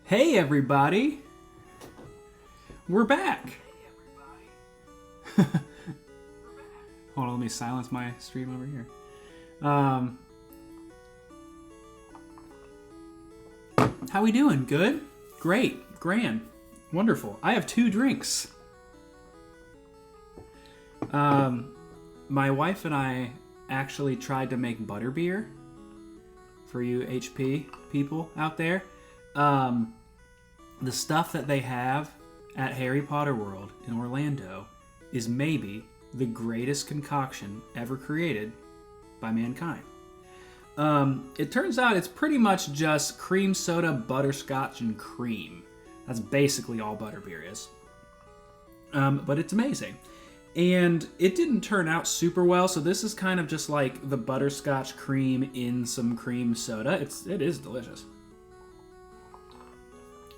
Hey everybody! We're back! Hold on, let me silence my stream over here. How we doing? Good? Great. Grand. Wonderful. I have 2 drinks. My wife and I actually tried to make butterbeer for you HP people out there. The stuff that they have at Harry Potter World in Orlando is maybe the greatest concoction ever created by mankind. It turns out it's pretty much just cream soda, butterscotch, and cream. That's basically all butterbeer is. But it's amazing. And it didn't turn out super well, so this is kind of just like the butterscotch cream in some cream soda. It is delicious.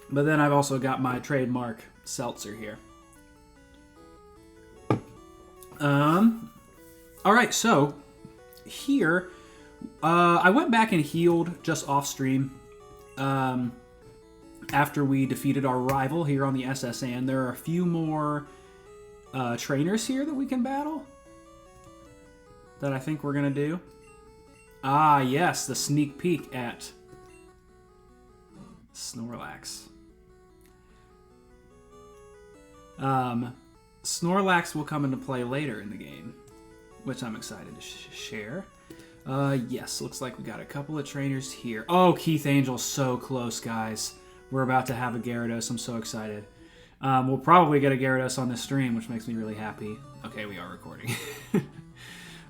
But then I've also got my trademark seltzer here. Alright, so here, I went back and healed just off stream after we defeated our rival here on the SSN. There are a few more trainers here that we can battle that I think we're going to do. Ah, yes, the sneak peek at Snorlax. Snorlax will come into play later in the game, which I'm excited to share. Yes, looks like we got a couple of trainers here. Oh, Keith Angel's so close, guys. We're about to have a Gyarados. I'm so excited. We'll probably get a Gyarados on this stream, which makes me really happy. Okay, we are recording.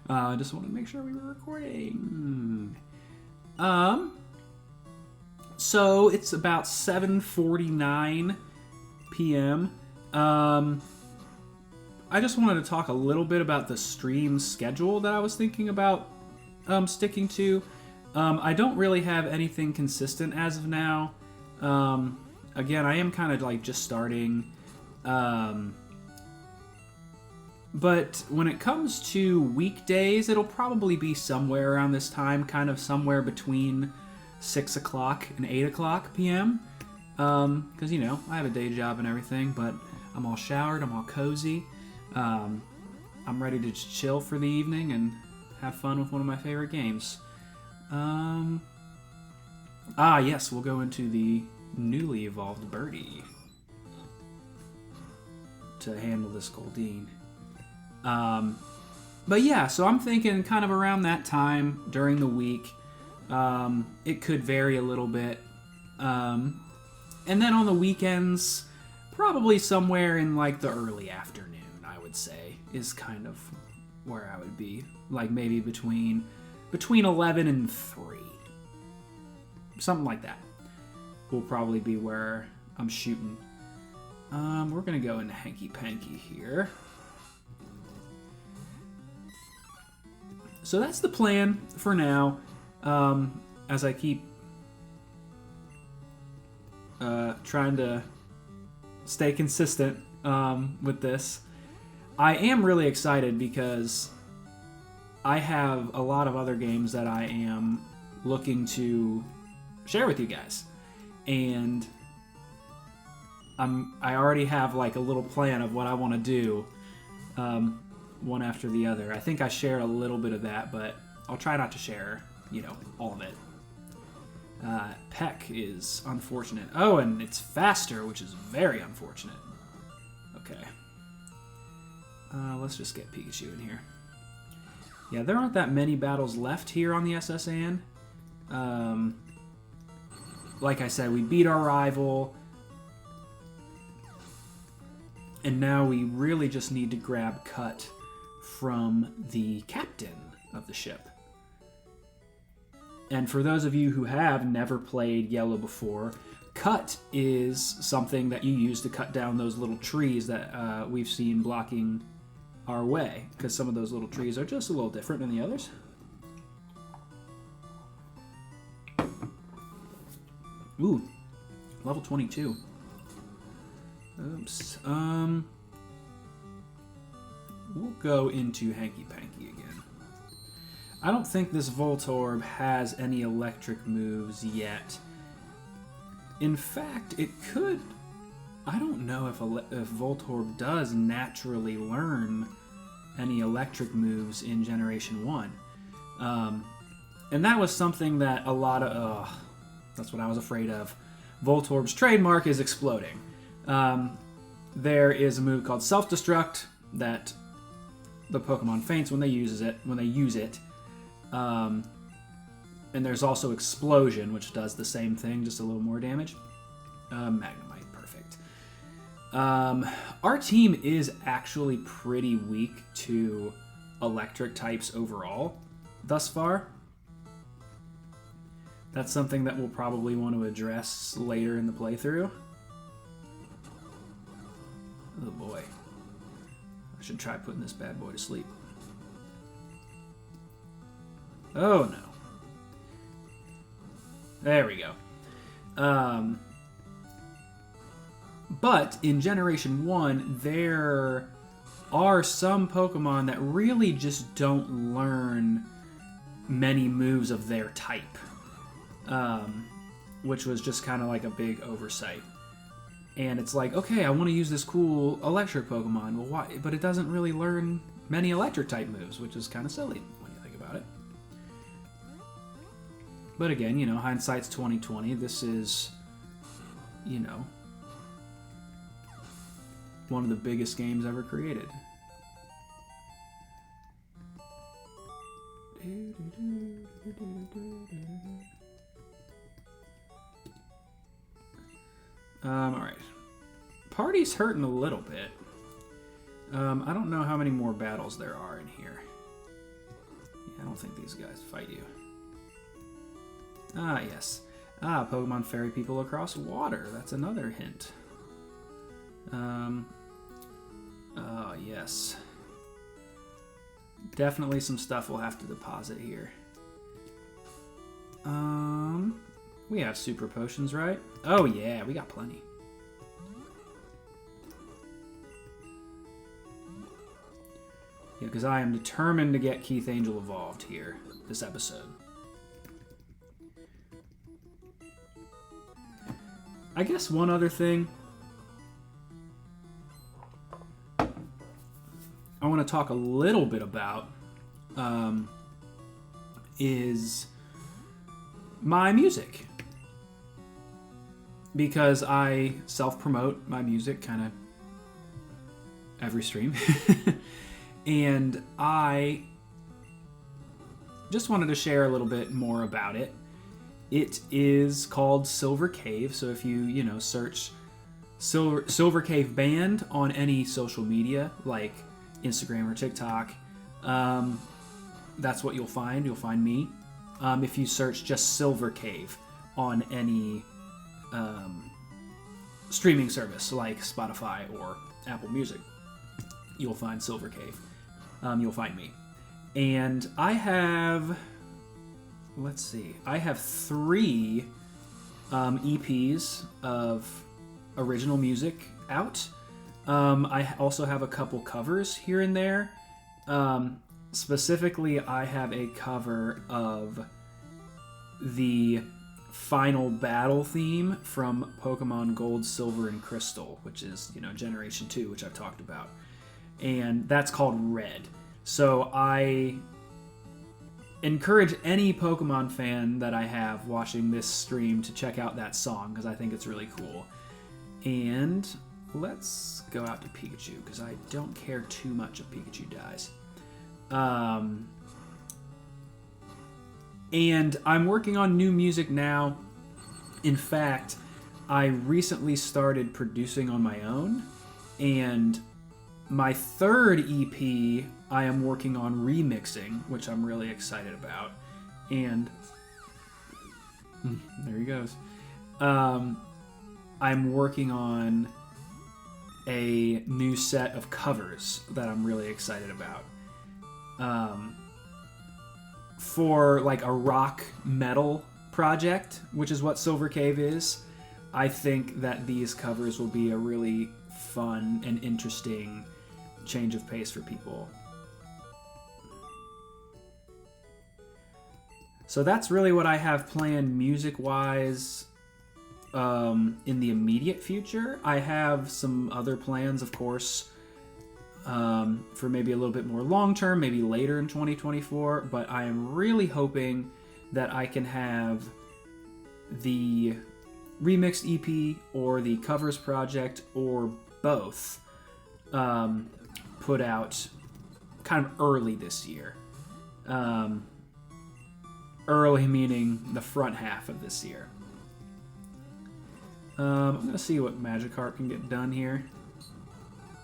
I just wanted to make sure we were recording. So it's about 7:49 p.m. I just wanted to talk a little bit about the stream schedule that I was thinking about sticking to. I don't really have anything consistent as of now. Again, I am kind of like just starting. But when it comes to weekdays, it'll probably be somewhere around this time, kind of somewhere between 6 o'clock and 8 o'clock p.m. Because, you know, I have a day job and everything, but I'm all showered, I'm all cozy. I'm ready to just chill for the evening and have fun with one of my favorite games. Yes, we'll go into the newly evolved birdie to handle this Goldeen. But yeah, so I'm thinking kind of around that time during the week. It could vary a little bit. And then on the weekends, probably somewhere in like the early afternoon, I would say, is kind of where I would be. Like maybe between 11 and 3. Something like that will probably be where I'm shooting. We're going to go into Hanky Panky here. So that's the plan for now. As I keep trying to stay consistent with this. I am really excited because I have a lot of other games that I am looking to share with you guys. And I already have like a little plan of what I want to do one after the other. I think I shared a little bit of that, but I'll try not to share, you know, all of it. Peck is unfortunate. Oh, and it's faster, which is very unfortunate. Okay. Let's just get Pikachu in here. Yeah, there aren't that many battles left here on the SSN. Like I said, we beat our rival. And now we really just need to grab Cut from the captain of the ship. And for those of you who have never played Yellow before, Cut is something that you use to cut down those little trees that we've seen blocking our way, because some of those little trees are just a little different than the others. Ooh, level 22. Oops. We'll go into Hanky Panky again. I don't think this Voltorb has any electric moves yet. In fact, it could... I don't know if Voltorb does naturally learn any electric moves in Generation 1. And that was something that a lot of... that's what I was afraid of. Voltorb's trademark is exploding. There is a move called Self-Destruct that the Pokemon faints when they use it. And there's also Explosion, which does the same thing, just a little more damage. Magnemite, perfect. Our team is actually pretty weak to electric types overall thus far. That's something that we'll probably want to address later in the playthrough. Oh boy. I should try putting this bad boy to sleep. Oh no. There we go. But in Generation 1, there are some Pokemon that really just don't learn many moves of their type. Which was just kind of like a big oversight. And it's like, okay, I want to use this cool electric Pokemon. Well, why? But it doesn't really learn many electric type moves, which is kind of silly when you think about it. But again, hindsight's 20/20. This is, one of the biggest games ever created. Alright. Party's hurting a little bit. I don't know how many more battles there are in here. Yeah, I don't think these guys fight you. Ah, yes. Pokemon ferry people across water. That's another hint. Oh, yes. Definitely some stuff we'll have to deposit here. We have super potions, right? Oh, yeah, we got plenty. Yeah, because I am determined to get Keith Angel evolved here this episode. I guess one other thing I want to talk a little bit about is my music. Because I self-promote my music kind of every stream. And I just wanted to share a little bit more about it. It is called Silver Cave, so if you search Silver Cave Band on any social media, like Instagram or TikTok, that's what you'll find. You'll find me. If you search just Silver Cave on any streaming service like Spotify or Apple Music, you'll find Silver Cave. You'll find me. And I have... Let's see. I have 3 EPs of original music out. I also have a couple covers here and there. Specifically, I have a cover of the final battle theme from Pokemon Gold, Silver, and Crystal, which is, Generation 2, which I've talked about. And that's called Red. So I encourage any Pokemon fan that I have watching this stream to check out that song, because I think it's really cool. And let's go out to Pikachu, because I don't care too much if Pikachu dies. And I'm working on new music now. In fact, I recently started producing on my own, and my 3rd EP I am working on remixing, which I'm really excited about. And there he goes. I'm working on a new set of covers that I'm really excited about. For like a rock metal project, which is what Silver Cave is, I think that these covers will be a really fun and interesting change of pace for people. So that's really what I have planned music-wise in the immediate future. I have some other plans, of course, for maybe a little bit more long-term, maybe later in 2024, but I am really hoping that I can have the remixed EP or the covers project or both put out kind of early this year. Early meaning the front half of this year. I'm going to see what Magikarp can get done here.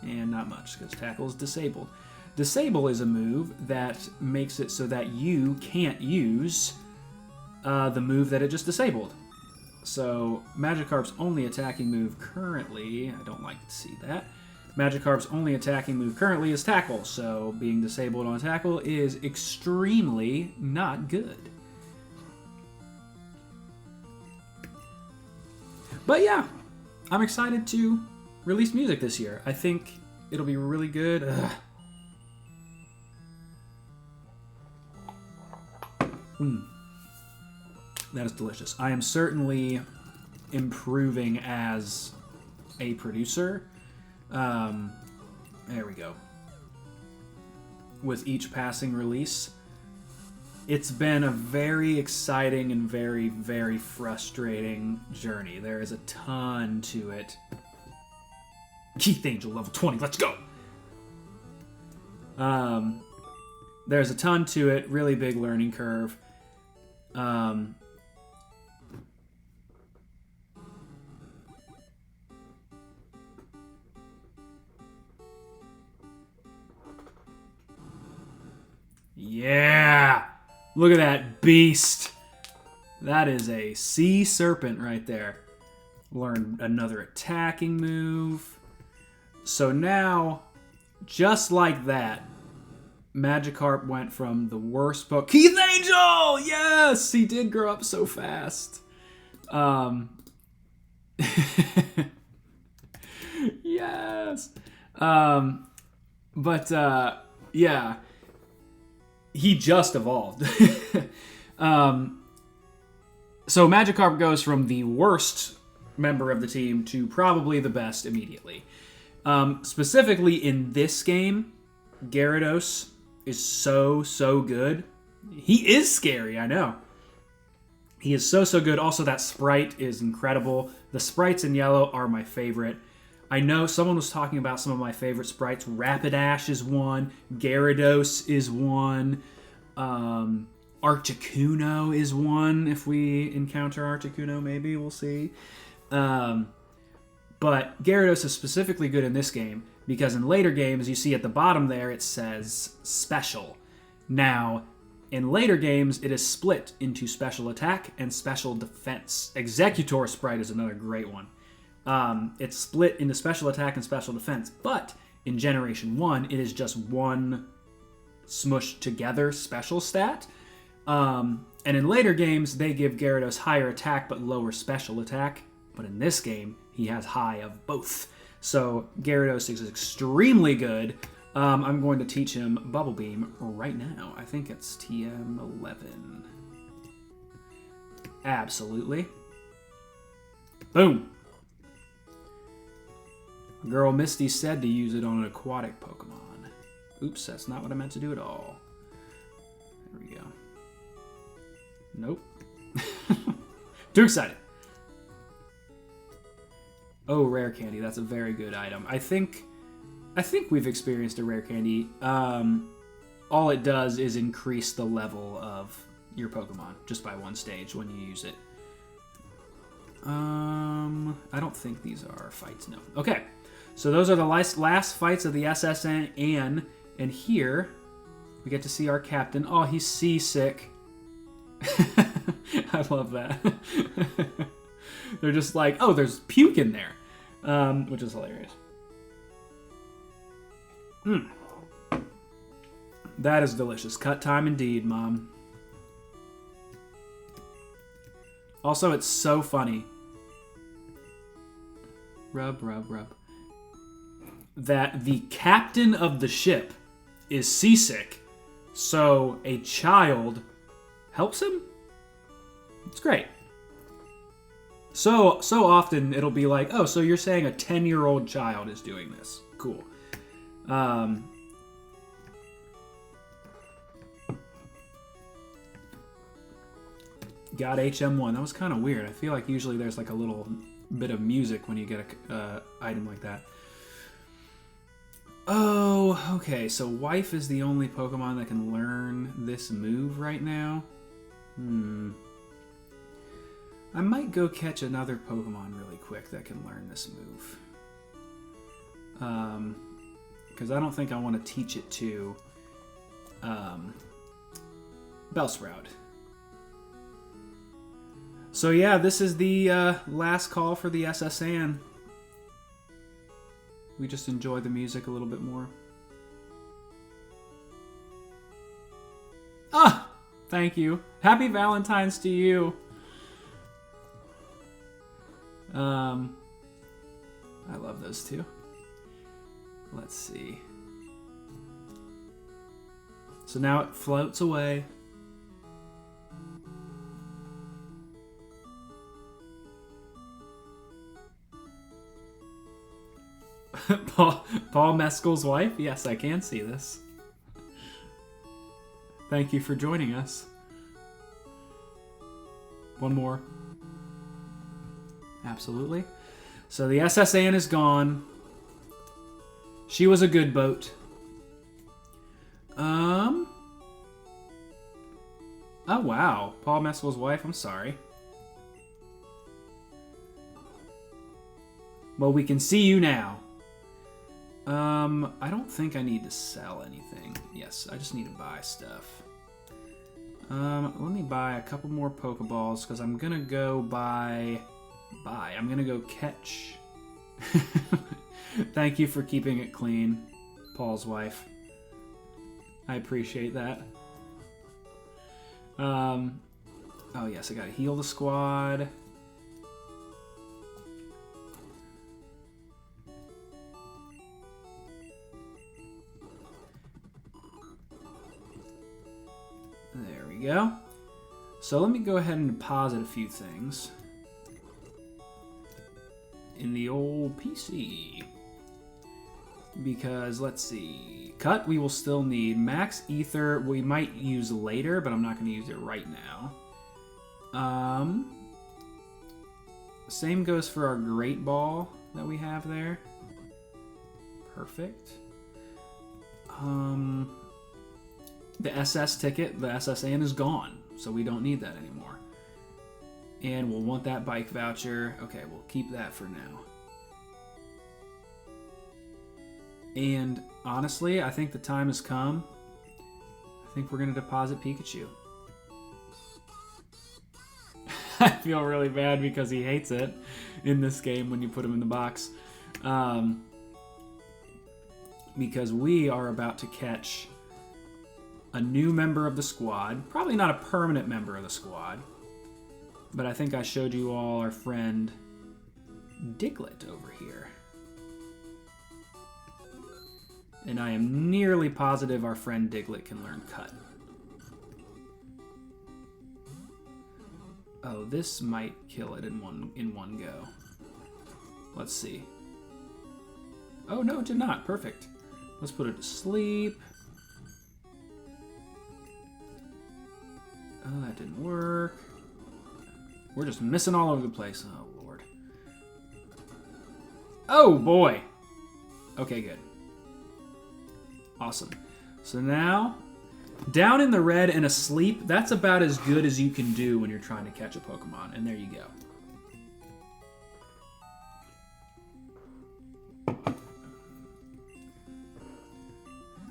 And not much, because Tackle is disabled. Disable is a move that makes it so that you can't use the move that it just disabled. So Magikarp's only attacking move currently, I don't like to see that, Magikarp's only attacking move currently is Tackle, so being disabled on Tackle is extremely not good. But yeah, I'm excited to release music this year. I think it'll be really good. That is delicious. I am certainly improving as a producer. There we go. With each passing release. It's been a very exciting and very, very frustrating journey. There is a ton to it. Keith Angel, level 20, let's go! There's a ton to it, really big learning curve. Yeah! Look at that beast! That is a sea serpent right there. Learn another attacking move. So now, just like that, Magikarp went from the worst book. Keith Angel! Yes! He did grow up so fast. Yes! Yeah. He just evolved. So Magikarp goes from the worst member of the team to probably the best immediately. Specifically in this game, Gyarados is so good. He is scary, I know. He is so good. Also, that sprite is incredible. The sprites in yellow are my favorite. I know someone was talking about some of my favorite sprites. Rapidash is one. Gyarados is one. Articuno is one. If we encounter Articuno, maybe we'll see. But Gyarados is specifically good in this game because in later games, you see at the bottom there, it says Special. Now, in later games, it is split into Special Attack and Special Defense. Executor Sprite is another great one. It's split into Special Attack and Special Defense, but in Generation 1, it is just one smushed together special stat. And in later games, they give Gyarados higher attack but lower special attack. But in this game, he has high of both. So Gyarados is extremely good. I'm going to teach him Bubble Beam right now. I think it's TM11. Absolutely. Boom. Girl Misty said to use it on an aquatic Pokemon. Oops, that's not what I meant to do at all. There we go. Nope. Too excited. Oh, rare candy. That's a very good item. I think we've experienced a rare candy. All it does is increase the level of your Pokemon just by one stage when you use it. I don't think these are fights, no. Okay, so those are the last fights of the SSN, and here we get to see our captain. Oh, he's seasick. I love that. They're just like, oh, there's puke in there, which is hilarious. That is delicious. Cut time indeed, Mom. Also, it's so funny. Rub, rub, rub. That the captain of the ship is seasick, so a child helps him? It's great. So often it'll be like, oh, so you're saying a 10-year-old child is doing this. Cool. Got HM1. That was kind of weird. I feel like usually there's like a little bit of music when you get a item like that. Oh, okay. So Wife is the only Pokemon that can learn this move right now. I might go catch another Pokemon really quick that can learn this move. Because I don't think I want to teach it to Bellsprout. So yeah, this is the last call for the SSN. We just enjoy the music a little bit more. Ah! Thank you. Happy Valentine's to you. I love those two. Let's see. So now it floats away. Paul Mescal's wife? Yes, I can see this. Thank you for joining us. One more. Absolutely. So the SSN is gone. She was a good boat. Oh, wow. Paul Mescal's wife, I'm sorry. Well, we can see you now. I don't think I need to sell anything. Yes, I just need to buy stuff. Let me buy a couple more Pokeballs, because I'm gonna go I'm gonna go catch. Thank you for keeping it clean, Paul's wife. I appreciate that. Oh yes, I gotta heal the squad. There we go. So let me go ahead and deposit a few things in the old PC. Because, let's see. Cut, we will still need. Max Ether, we might use later, but I'm not going to use it right now. Same goes for our Great Ball that we have there. Perfect. The SS ticket, the SSN is gone, so we don't need that anymore. And we'll want that bike voucher. Okay, we'll keep that for now. And honestly, I think the time has come. I think we're going to deposit Pikachu. I feel really bad because he hates it in this game when you put him in the box. Because we are about to catch a new member of the squad. Probably not a permanent member of the squad. But I think I showed you all our friend Diglett over here. And I am nearly positive our friend Diglett can learn Cut. Oh, this might kill it in one go. Let's see. Oh, no, it did not. Perfect. Let's put it to sleep. Oh, that didn't work. We're just missing all over the place. Oh, Lord. Oh, boy. Okay, good. Awesome. So now, down in the red and asleep, that's about as good as you can do when you're trying to catch a Pokemon. And there you go.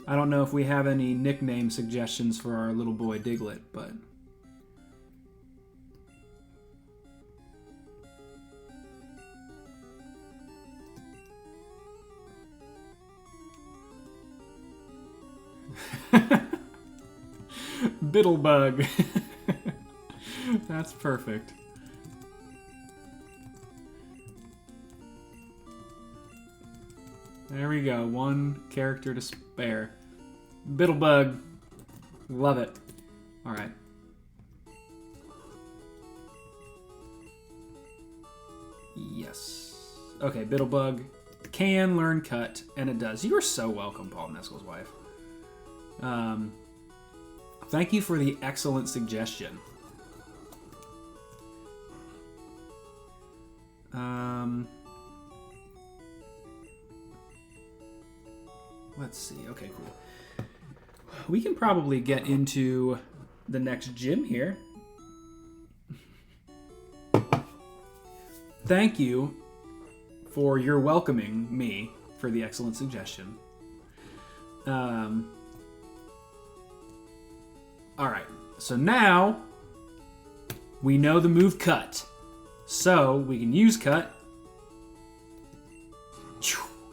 I don't know if we have any nickname suggestions for our little boy Diglett, but... Bittlebug. That's perfect. There we go. One character to spare. Bittlebug. Love it. Alright. Yes. Okay, Bittlebug can learn cut, and it does. You are so welcome, Paul Mescal's wife. Thank you for the excellent suggestion. Let's see. Okay, cool. We can probably get into the next gym here. Thank you for your welcoming me for the excellent suggestion. All right. So now we know the move cut. So we can use cut.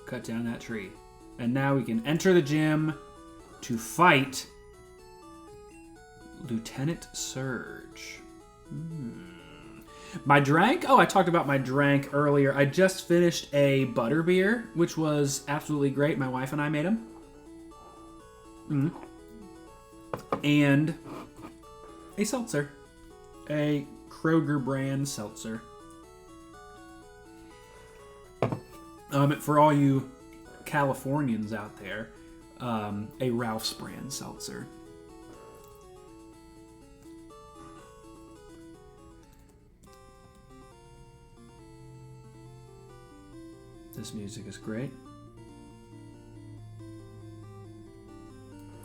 Cut down that tree. And now we can enter the gym to fight Lieutenant Surge. My drank? Oh, I talked about my drank earlier. I just finished a butterbeer, which was absolutely great. My wife and I made them. And a seltzer. A Kroger brand seltzer. For all you Californians out there, a Ralph's brand seltzer. This music is great.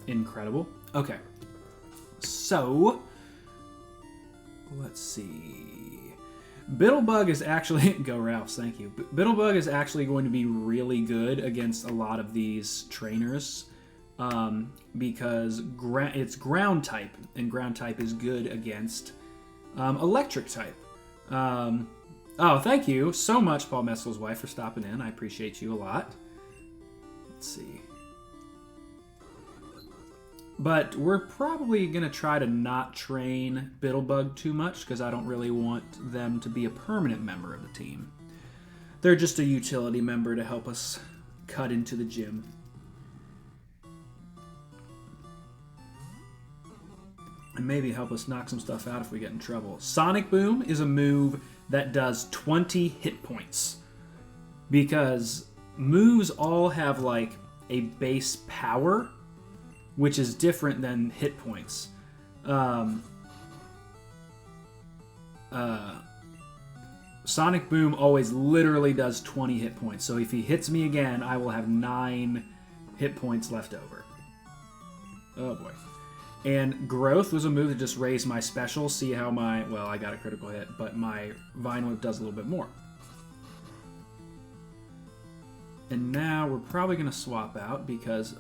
Incredible. Okay. So, let's see. Bittlebug is actually... Go Ralphs, thank you. Bittlebug is actually going to be really good against a lot of these trainers because it's ground type, and ground type is good against electric type. Oh, thank you so much, Paul Mescal's wife, for stopping in. I appreciate you a lot. Let's see. But we're probably going to try to not train Bittlebug too much because I don't really want them to be a permanent member of the team. They're just a utility member to help us cut into the gym. And maybe help us knock some stuff out if we get in trouble. Sonic Boom is a move that does 20 hit points. Because moves all have like a base power, which is different than hit points. Sonic Boom always literally does 20 hit points. So if he hits me again, I will have 9 hit points left over. Oh boy. And Growth was a move that just raised my special. See how my... Well, I got a critical hit, but my Vine Whip does a little bit more. And now we're probably going to swap out because...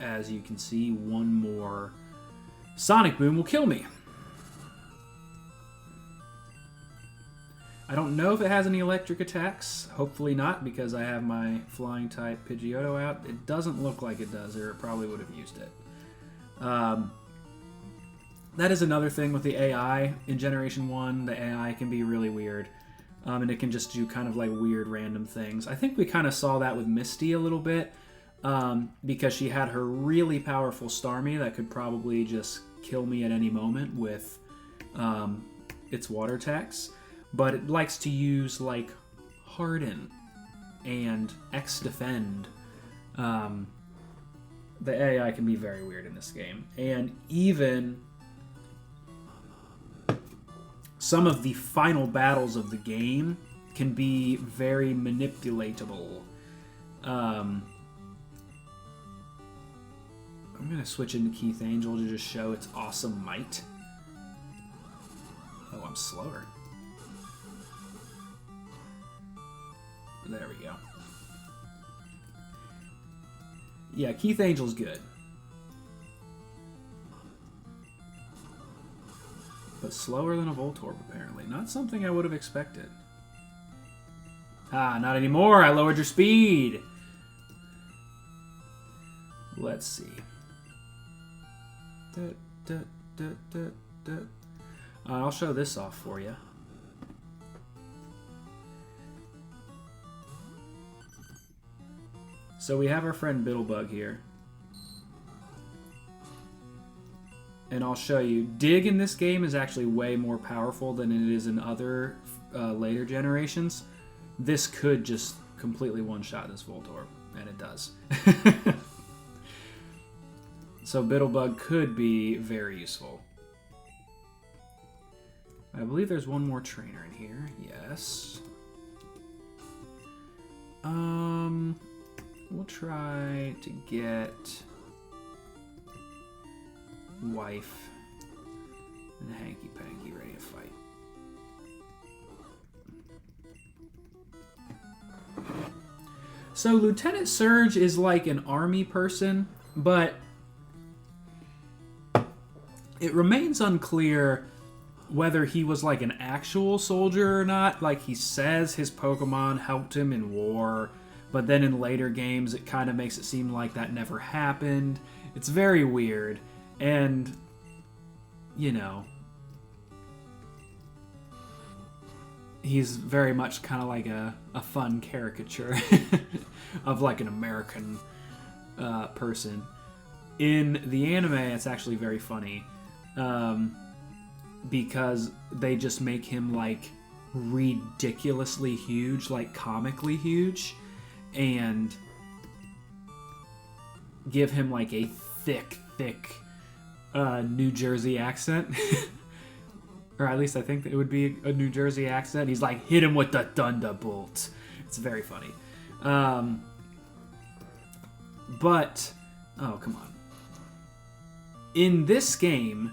As you can see, one more Sonic Boom will kill me. I don't know if it has any electric attacks. Hopefully not, because I have my flying type Pidgeotto out. It doesn't look like it does, or it probably would have used it. That is another thing with the AI. In Generation 1, the AI can be really weird. And it can just do kind of like weird random things. I think we kind of saw that with Misty a little bit. Because she had her really powerful Starmie that could probably just kill me at any moment with its water attacks. But it likes to use, like, Harden and X-Defend. The AI can be very weird in this game. And even some of the final battles of the game can be very manipulatable. I'm going to switch into Keith Angel to just show its awesome might. Oh, I'm slower. There we go. Yeah, Keith Angel's good. But slower than a Voltorb, apparently. Not something I would have expected. Ah, not anymore. I lowered your speed. Let's see. I'll show this off for you. So we have our friend Bittlebug here. And I'll show you. Dig in this game is actually way more powerful than it is in other later generations, this could just completely one-shot this Voltorb, and it does. So Bittlebug could be very useful. I believe there's one more trainer in here. Yes. We'll try to get Wife and Hanky Panky ready to fight. So Lieutenant Surge is like an army person, but it remains unclear whether he was like an actual soldier or not. Like, he says his Pokemon helped him in war, but then in later games it kind of makes it seem like that never happened. It's very weird, and, you know, he's very much kind of like a fun caricature of like an American person. In the anime, it's actually very funny because they just make him like ridiculously huge, like comically huge, and give him like a thick New Jersey accent. Or at least I think that it would be a New Jersey accent. He's like, hit him with the thunderbolt. It's very funny. But, oh, come on. In this game,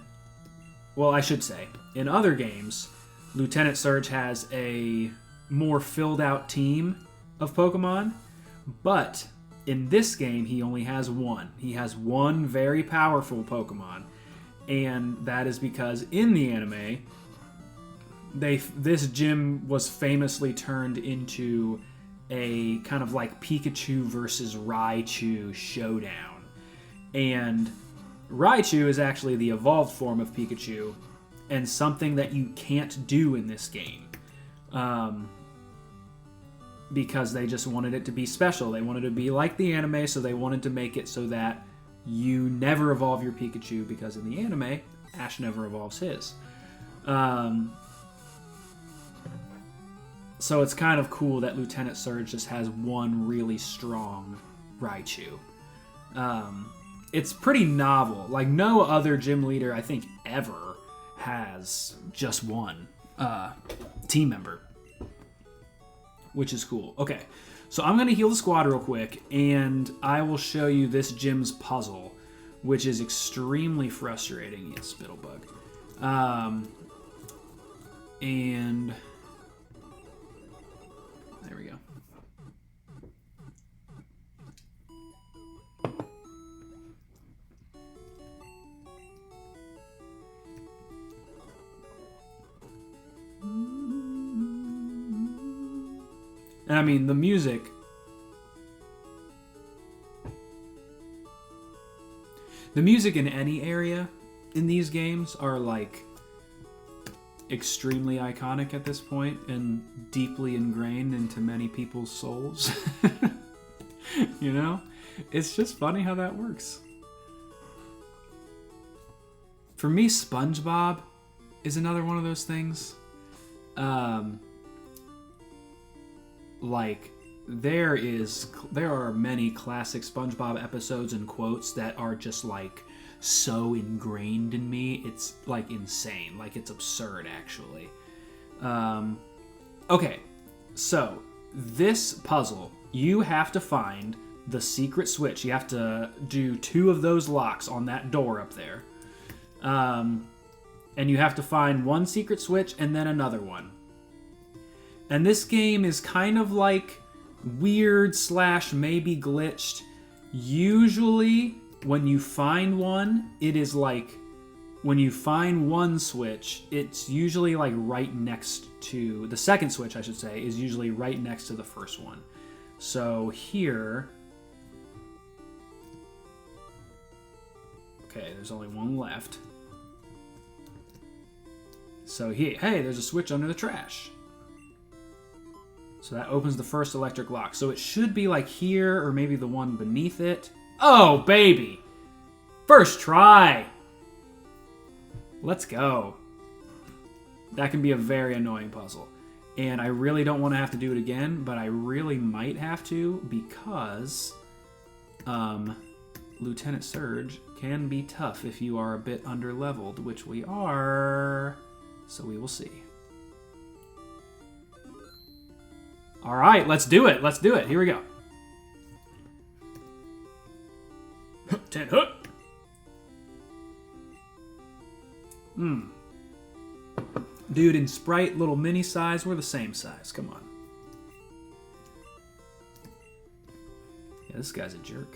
well, I should say, in other games, Lieutenant Surge has a more filled out team of Pokemon, but in this game, he only has one. He has one very powerful Pokemon, and that is because in the anime, this gym was famously turned into a kind of like Pikachu versus Raichu showdown. And Raichu is actually the evolved form of Pikachu, and something that you can't do in this game. Because they just wanted it to be special. They wanted it to be like the anime, so they wanted to make it so that you never evolve your Pikachu, because in the anime, Ash never evolves his. So it's kind of cool that Lieutenant Surge just has one really strong Raichu. It's pretty novel. Like, no other gym leader, I think, ever has just one team member, which is cool. Okay, so I'm going to heal the squad real quick, and I will show you this gym's puzzle, which is extremely frustrating. Yes, Spittlebug. And there we go. And I mean, the music in any area in these games are like extremely iconic at this point and deeply ingrained into many people's souls. You know? It's just funny how that works. For me, SpongeBob is another one of those things. Like, there are many classic SpongeBob episodes and quotes that are just like so ingrained in me. It's like insane. Like, it's absurd, actually. Okay, so this puzzle, you have to find the secret switch. You have to do 2 of those locks on that door up there. And you have to find one secret switch and then another one. And this game is kind of like weird / maybe glitched. Usually, when you find one, it is like, when you find one switch, it's usually like right next to, the second switch, I should say, is usually right next to the first one. So here, okay, there's only one left. So hey, there's a switch under the trash. So that opens the first electric lock. So it should be like here, or maybe the one beneath it. Oh, baby! First try! Let's go. That can be a very annoying puzzle. And I really don't want to have to do it again, but I really might have to because Lieutenant Surge can be tough if you are a bit underleveled, which we are. So we will see. All right, let's do it. Let's do it. Here we go. 10 hook. Dude, in Sprite, little mini size, we're the same size. Come on. Yeah, this guy's a jerk.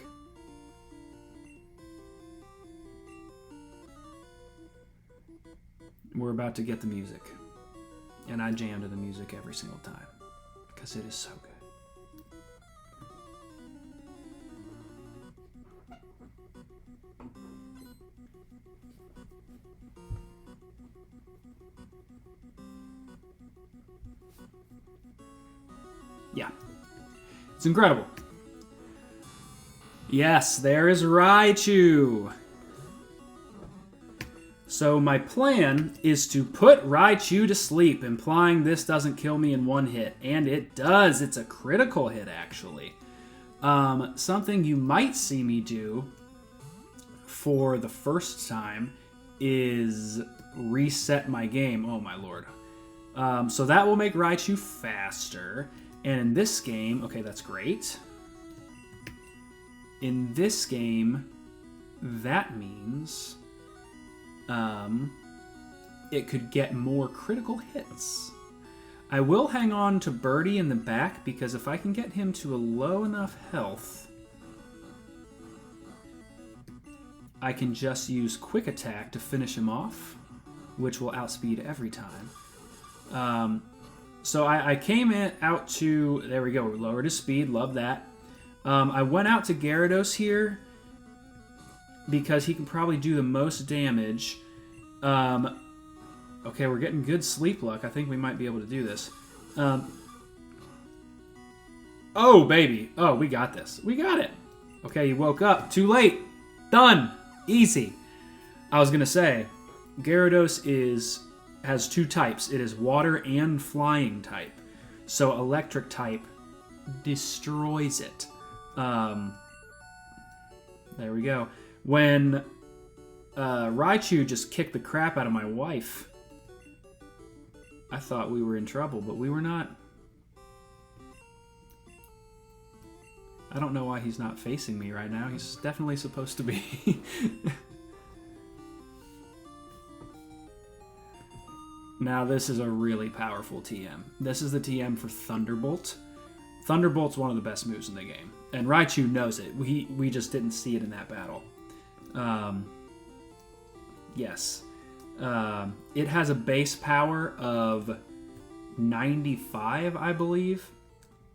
We're about to get the music. And I jam to the music every single time. Because it is so good. Yeah. It's incredible. Yes, there is Raichu. So my plan is to put Raichu to sleep, implying this doesn't kill me in one hit. And it does. It's a critical hit, actually. Something you might see me do for the first time is reset my game. Oh, my lord. So that will make Raichu faster. And in this game, okay, that's great. In this game, that means it could get more critical hits. I will hang on to Birdie in the back because if I can get him to a low enough health, I can just use Quick Attack to finish him off, which will outspeed every time. So I came out to, there we go, lowered his speed, love that. I went out to Gyarados here because he can probably do the most damage. Okay, we're getting good sleep luck. I think we might be able to do this. Oh, baby. Oh, we got this. We got it. Okay, you woke up. Too late. Done. Easy. I was going to say, Gyarados has two types. It is water and flying type. So electric type destroys it. There we go. When Raichu just kicked the crap out of my wife, I thought we were in trouble, but we were not. I don't know why he's not facing me right now. He's definitely supposed to be. Now, this is a really powerful TM. This is the TM for Thunderbolt. Thunderbolt's one of the best moves in the game. And Raichu knows it. We just didn't see it in that battle. Yes. It has a base power of 95, I believe,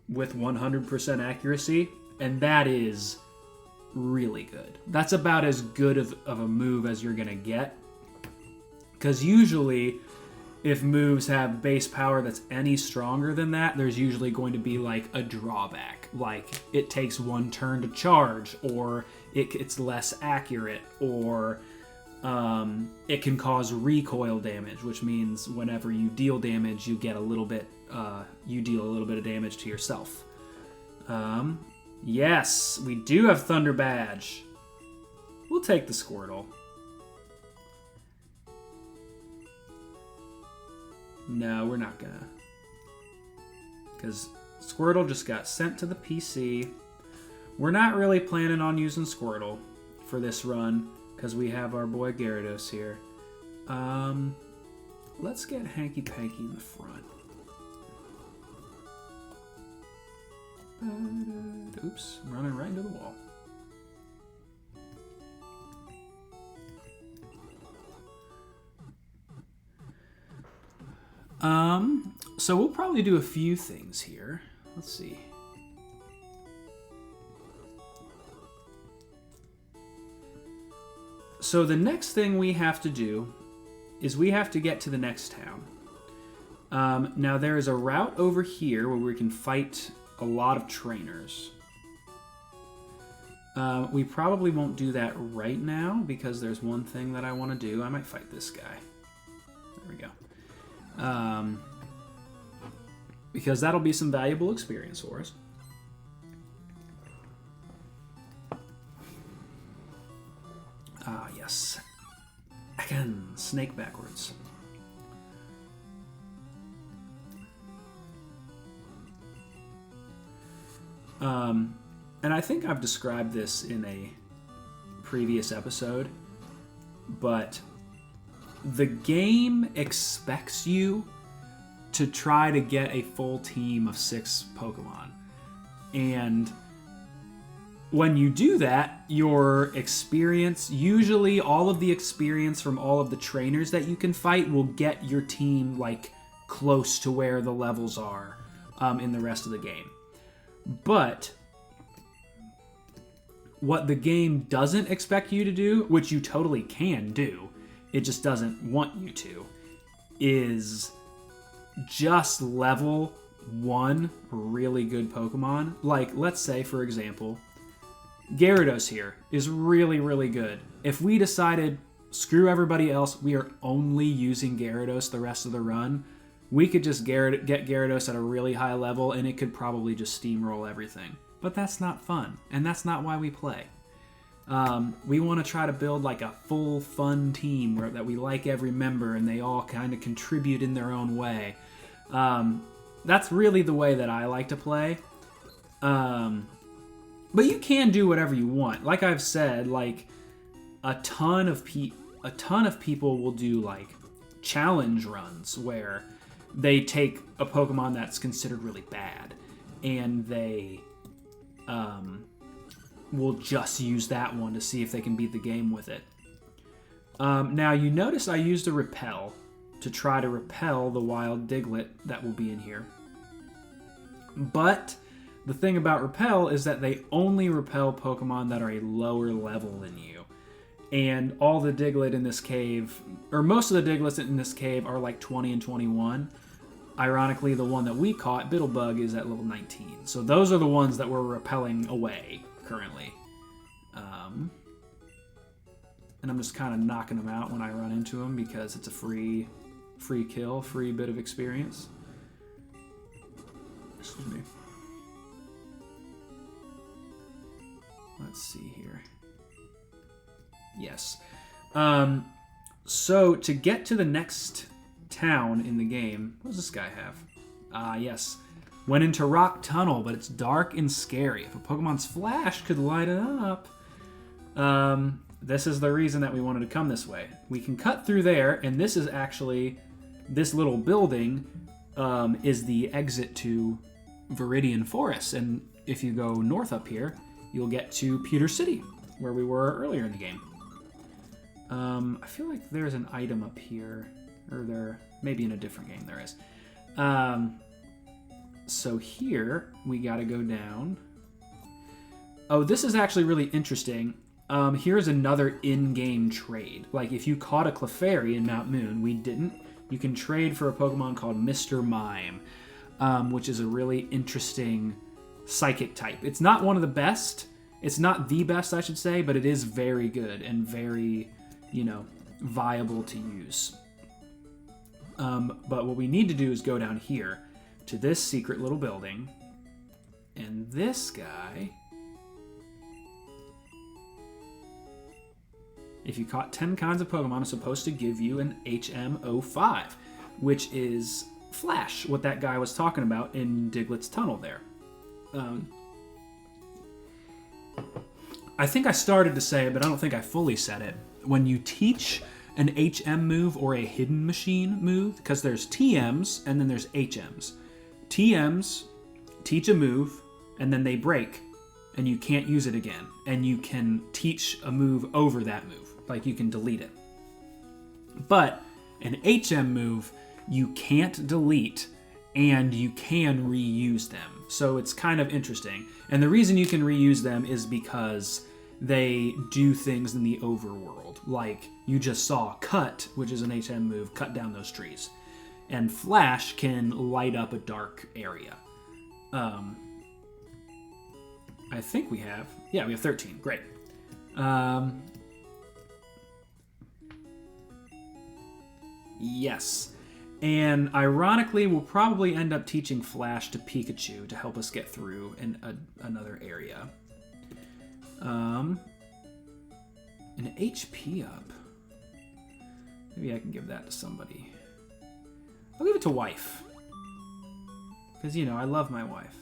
with 100% accuracy. And that is really good. That's about as good of a move as you're going to get. Because usually, if moves have base power that's any stronger than that, there's usually going to be like a drawback. Like it takes one turn to charge, or it's less accurate, or it can cause recoil damage, which means whenever you deal damage, you get a little bit, you deal a little bit of damage to yourself. Yes, we do have Thunder Badge. We'll take the Squirtle. No, we're not gonna. Because Squirtle just got sent to the PC. We're not really planning on using Squirtle for this run, because we have our boy Gyarados here. Let's get Hanky Panky in the front. Oops, I'm running right into the wall. So we'll probably do a few things here. Let's see. So the next thing we have to do is we have to get to the next town. Now there is a route over here where we can fight a lot of trainers. We probably won't do that right now because there's one thing that I want to do. I might fight this guy. There we go. because that'll be some valuable experience for us. Ah, yes. Again, snake backwards. And I think I've described this in a previous episode, but the game expects you to try to get a full team of 6 Pokemon. And when you do that, your experience, usually all of the experience from all of the trainers that you can fight, will get your team like close to where the levels are in the rest of the game. But what the game doesn't expect you to do, which you totally can do, it just doesn't want you to, is just level 1 really good Pokemon. Like, let's say, for example, Gyarados here is really, really good. If we decided, screw everybody else, we are only using Gyarados the rest of the run, we could just get Gyarados at a really high level and it could probably just steamroll everything. But that's not fun, and that's not why we play. We want to try to build like a full fun team that we like every member and they all kind of contribute in their own way. That's really the way that I like to play. But you can do whatever you want. Like I've said, like a ton of people will do like challenge runs where they take a Pokemon that's considered really bad and they will just use that one to see if they can beat the game with it. Now you notice I used a repel to try to repel the wild Diglett that will be in here. But the thing about repel is that they only repel Pokemon that are a lower level than you. And all the Diglett in this cave, or most of the Digletts in this cave, are like 20 and 21. Ironically, the one that we caught, Bittlebug, is at level 19. So those are the ones that we're repelling away currently. And I'm just kind of knocking them out when I run into them because it's a free kill, free bit of experience. Excuse me. Let's see here. Yes. So to get to the next town in the game, what does this guy have? Yes. Went into Rock Tunnel, but it's dark and scary. If a Pokemon's flash could light it up, this is the reason that we wanted to come this way. We can cut through there, and this is actually, this little building is the exit to Viridian Forest. And if you go north up here, you'll get to Pewter City, where we were earlier in the game. I feel like there's an item up here, or there, maybe in a different game there is. So here, we gotta go down. Oh, this is actually really interesting. Here's another in-game trade. Like, if you caught a Clefairy in Mount Moon, we didn't, you can trade for a Pokemon called Mr. Mime, which is a really interesting psychic type. It's not one of the best. It's not the best, I should say, but it is very good and very, viable to use. But what we need to do is go down here to this secret little building, and this guy, if you caught 10 kinds of Pokemon, is supposed to give you an HM05, which is Flash, what that guy was talking about in Diglett's tunnel there. I think I started to say it, but I don't think I fully said it. When you teach an HM move or a hidden machine move, because there's TMs and then there's HMs. TMs teach a move and then they break and you can't use it again. And you can teach a move over that move. Like you can delete it. But an HM move, you can't delete and you can reuse them. So it's kind of interesting. And the reason you can reuse them is because they do things in the overworld. Like you just saw Cut, which is an HM move, cut down those trees. And Flash can light up a dark area. I think we have 13. Great. Yes. And ironically, we'll probably end up teaching Flash to Pikachu to help us get through another area. An HP up. Maybe I can give that to somebody. I'll give it to wife. Because, you know, I love my wife.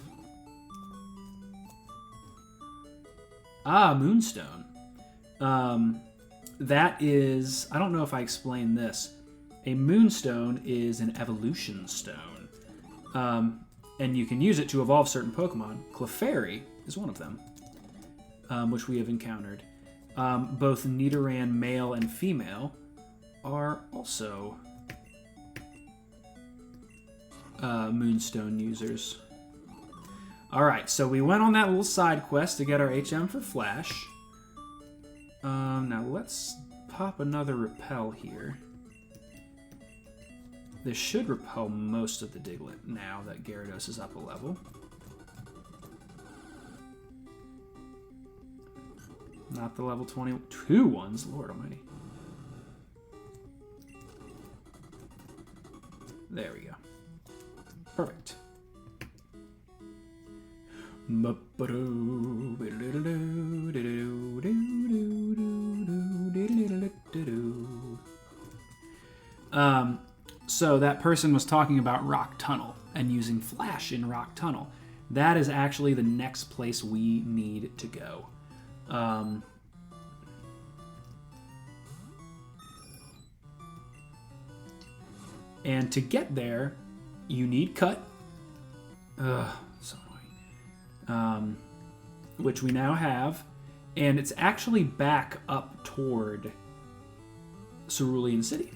Ah, Moonstone. That is... I don't know if I explained this. A Moonstone is an evolution stone. And you can use it to evolve certain Pokemon. Clefairy is one of them, which we have encountered. Both Nidoran male and female are also Moonstone users. Alright, so we went on that little side quest to get our HM for Flash. Now let's pop another Repel here. This should repel most of the Diglett now that Gyarados is up a level. Not the level 22 ones, Lord almighty. There we go. Perfect. So that person was talking about Rock Tunnel and using Flash in Rock Tunnel. That is actually the next place we need to go. And to get there, you need Cut. Ugh, so annoying. Which we now have. And it's actually back up toward Cerulean City.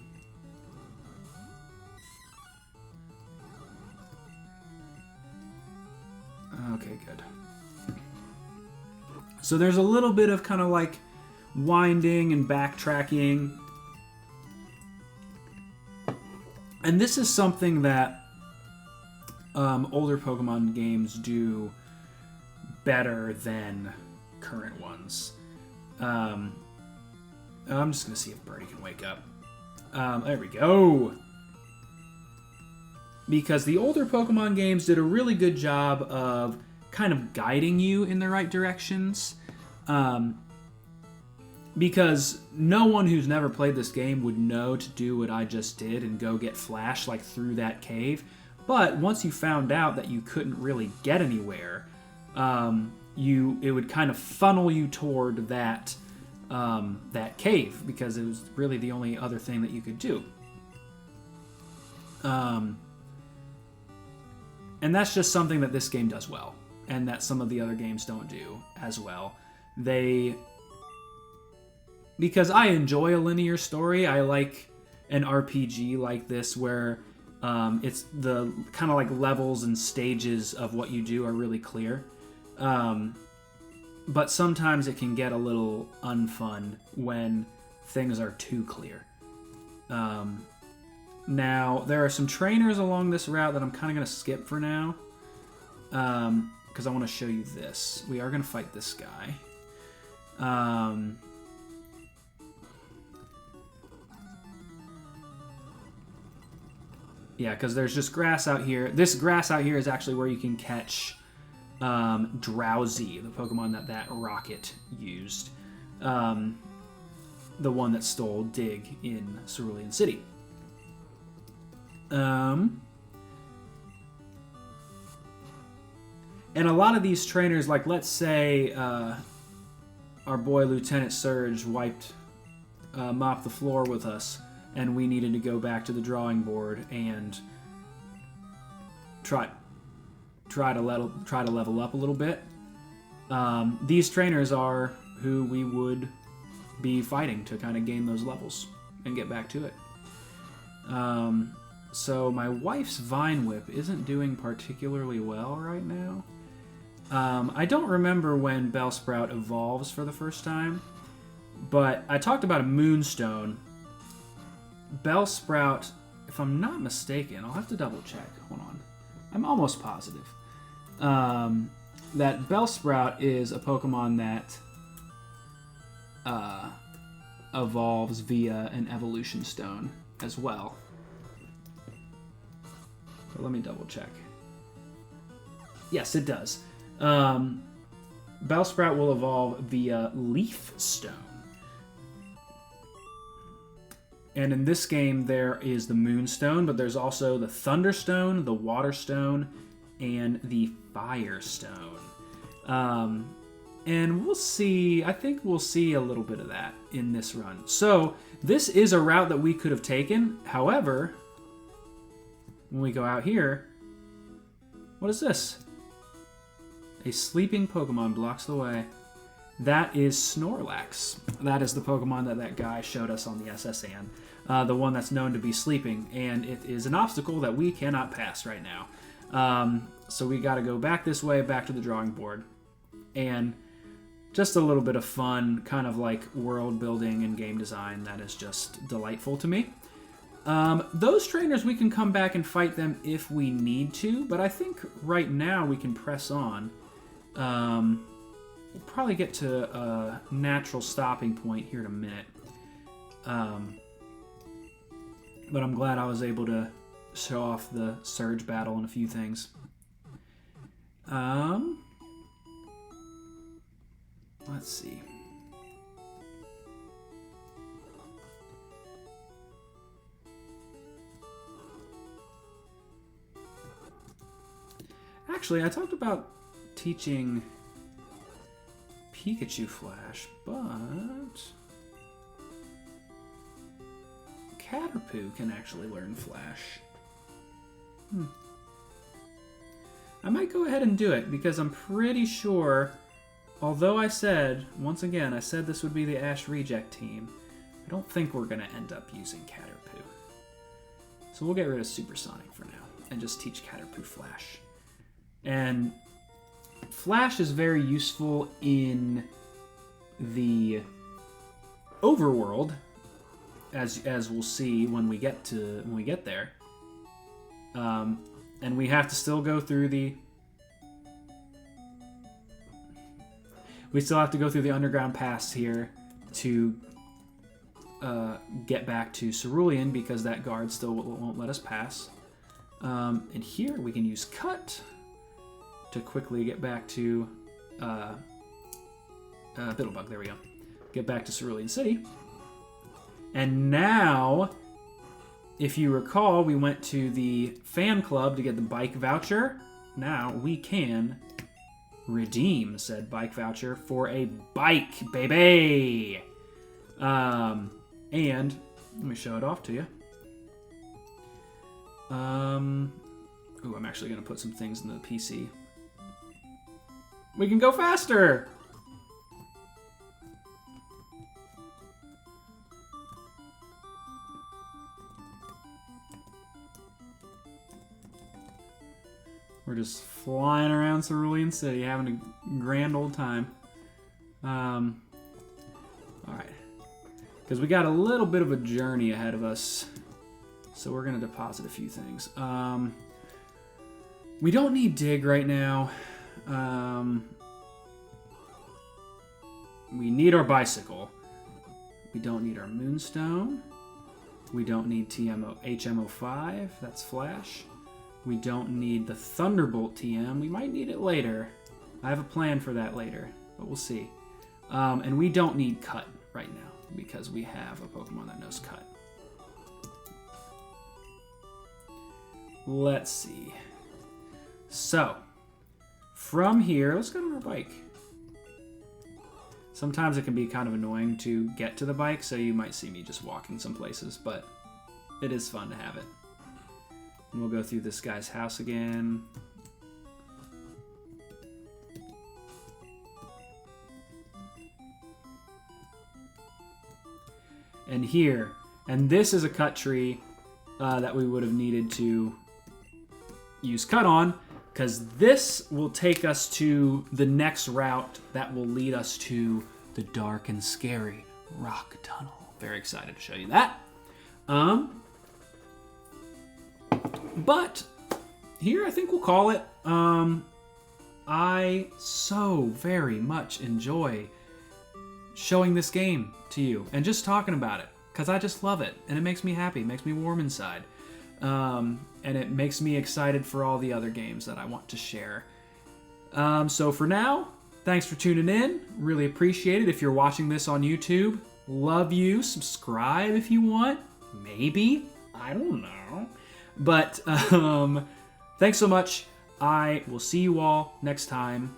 Okay, good. So there's a little bit of kind of like winding and backtracking. And this is something that older Pokemon games do better than current ones. I'm just going to see if Birdie can wake up. There we go. Because the older Pokemon games did a really good job of kind of guiding you in the right directions. Because no one who's never played this game would know to do what I just did and go get Flash like through that cave. But once you found out that you couldn't really get anywhere, it would kind of funnel you toward that cave because it was really the only other thing that you could do. And that's just something that this game does well, and that some of the other games don't do as well. Because I enjoy a linear story, I like an RPG like this where it's the kind of like levels and stages of what you do are really clear. But sometimes it can get a little unfun when things are too clear. Now, there are some trainers along this route that I'm kind of going to skip for now. Because I want to show you this. We are going to fight this guy. Yeah, because there's just grass out here. This grass out here is actually where you can catch Drowsy, the Pokemon that Rocket used. The one that stole Dig in Cerulean City. And a lot of these trainers, like let's say our boy Lieutenant Surge mopped the floor with us, and we needed to go back to the drawing board and try to level up a little bit. These trainers are who we would be fighting to kind of gain those levels and get back to it. So my wife's Vine Whip isn't doing particularly well right now. I don't remember when Bellsprout evolves for the first time, but I talked about a Moonstone. Bellsprout, if I'm not mistaken, I'll have to double check. Hold on. I'm almost positive that Bellsprout is a Pokemon that evolves via an Evolution Stone as well. But let me double check. Yes, it does. Bellsprout will evolve via Leaf Stone. And in this game, there is the Moonstone, but there's also the Thunderstone, the Water Stone, and the Fire Stone. And we'll see, I think we'll see a little bit of that in this run. So this is a route that we could have taken. However, when we go out here, what is this? A sleeping Pokemon blocks the way. That is Snorlax. That is the Pokemon that guy showed us on the SSN. The one that's known to be sleeping. And it is an obstacle that we cannot pass right now. So we got to go back this way, back to the drawing board. And just a little bit of fun, kind of like world building and game design that is just delightful to me. Those trainers, we can come back and fight them if we need to. But I think right now we can press on. We'll probably get to a natural stopping point here in a minute. But I'm glad I was able to show off the Surge battle and a few things. Let's see. Actually, I talked about teaching Pikachu Flash, but Caterpie can actually learn Flash. I might go ahead and do it because I'm pretty sure, although I said, once again, I said this would be the Ash Reject team, I don't think we're going to end up using Caterpie. So we'll get rid of Supersonic for now and just teach Caterpie Flash. And Flash is very useful in the overworld, as we'll see when we get there. And we have to still go through the underground pass here to get back to Cerulean because that guard still won't let us pass. And here we can use Cut to quickly get back to Bittlebug. There we go. Get back to Cerulean City. And now, if you recall, we went to the fan club to get the bike voucher. Now we can redeem said bike voucher for a bike, baby! And let me show it off to you. Ooh, I'm actually going to put some things in the PC. We can go faster! We're just flying around Cerulean City, having a grand old time. Alright. Because we got a little bit of a journey ahead of us. So we're going to deposit a few things. We don't need Dig right now. We need our bicycle. We don't need our Moonstone. We don't need HMO5. That's Flash. We don't need the Thunderbolt TM. We might need it later. I have a plan for that later, but we'll see. And we don't need Cut right now because we have a Pokemon that knows Cut. Let's see. So, from here, let's go to our bike. Sometimes it can be kind of annoying to get to the bike, so you might see me just walking some places, but it is fun to have it. And we'll go through this guy's house again. And here, and this is a cut tree that we would have needed to use Cut on, because this will take us to the next route that will lead us to the dark and scary rock tunnel. Very excited to show you that. But here I think we'll call it. I so very much enjoy showing this game to you and just talking about it because I just love it and it makes me happy, it makes me warm inside. and it makes me excited for all the other games that I want to share. So for now, thanks for tuning in. Really appreciate it. If you're watching this on YouTube, love you. Subscribe if you want. Maybe. I don't know. But thanks so much. I will see you all next time.